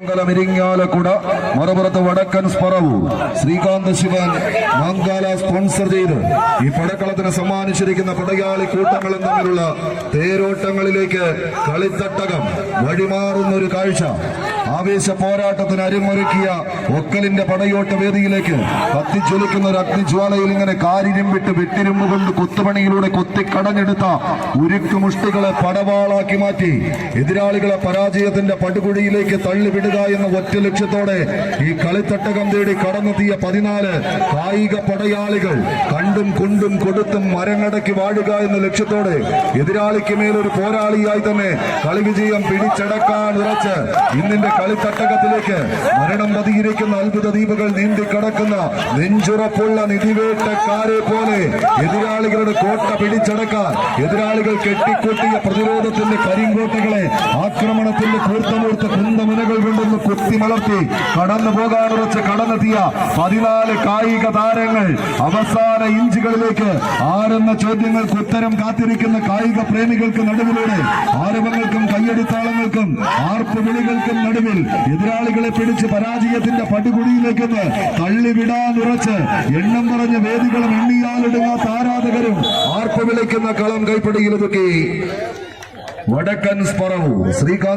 ഇരിങ്ങാലക്കുട മറുപുറത്ത് വടക്കൻ സ്പറവു ശ്രീകാന്ത് ശിവൻ മംഗാല സ്പോൺസർ ചെയ്ത് ഈ പടക്കളത്തിന് സമ്മാനിച്ചിരിക്കുന്ന പടയാളി കൂട്ടങ്ങളും തമ്മിലുള്ള തേരോട്ടങ്ങളിലേക്ക് കളിത്തട്ടകം വഴിമാറുന്ന ഒരു കാഴ്ച. ആവേശ പോരാട്ടത്തിന് അരിമൊരുക്കിയ ഒക്കലിന്റെ പടയോട്ട വേദിയിലേക്ക് കത്തിജ്വലിക്കുന്ന ഒരു അഗ്നിജ്വാലയിൽ ഇങ്ങനെ കാരിരുമ്പിട്ട് വെട്ടിരുമ്പ് കൊണ്ട് കുത്തുപണിയിലൂടെ കൊത്തിക്കടഞ്ഞെടുത്ത ഉരുക്കുമുഷ്ടികളെ പടവാളാക്കി മാറ്റി എതിരാളികളെ പരാജയത്തിന്റെ പടുകുഴിയിലേക്ക് തള്ളിവിടുക എന്ന ഒറ്റ ലക്ഷ്യത്തോടെ ഈ കളിത്തട്ടകം തേടി കടന്നെത്തിയ 14 കായിക പടയാളികൾ കണ്ടും കൊണ്ടും കൊടുത്തും മരങ്ങടക്കി വാഴുക എന്ന ലക്ഷ്യത്തോടെ എതിരാളിക്ക് മേലൊരു പോരാളിയായി തന്നെ കളി വിജയം പിടിച്ചടക്കാൻ ഉറച്ച് ഇന്നിന്റെ കളിത്തട്ടകത്തിലേക്ക് മരണം പതിയിരിക്കുന്ന അത്ഭുത ദ്വീപുകൾ നീന്തിക്കടക്കുന്ന നെഞ്ചുറപ്പുള്ള നിധിവേട്ടക്കാരെ പോലെ എതിരാളികളുടെ കോട്ട പിടിച്ചടക്കാൻ എതിരാളികൾ കെട്ടിക്കൊട്ടിയ പ്രതിരോധത്തിന്റെ കരിങ്കോട്ടകളെ ആക്രമണത്തിന്റെ കൂർത്തമൂർത്ത കുന്തമുനകൾ കൊണ്ടൊന്ന് കുത്തിമലർത്തി കടന്നു പോകാനുറച്ച് കടന്നെത്തിയ 14 കായിക താരങ്ങൾ അവസാന ഇഞ്ചുകളിലേക്ക് ആരെന്ന ചോദ്യങ്ങൾക്ക് ഉത്തരം കാത്തിരിക്കുന്ന കായിക പ്രേമികൾക്ക് നടുവിലൂടെ ആരവങ്ങൾക്കും കയ്യടിത്താളങ്ങൾക്കും ആർപ്പുവിളികൾക്കും നടുവിൽ എതിരാളികളെ പിടിച്ച് പരാജയത്തിന്റെ പടുകുഴിയിലേക്ക് തള്ളിവിടാനുറച്ച് എണ്ണം പറഞ്ഞ വേദികളും എണ്ണിയാലിടുങ്ങാത്ത ആരാധകരും ആർപ്പുവിളിക്കുന്ന കളം കൈപ്പിടിയിലൊതുക്കി വടക്കൻ സ്പറവു ശ്രീകാന്ത്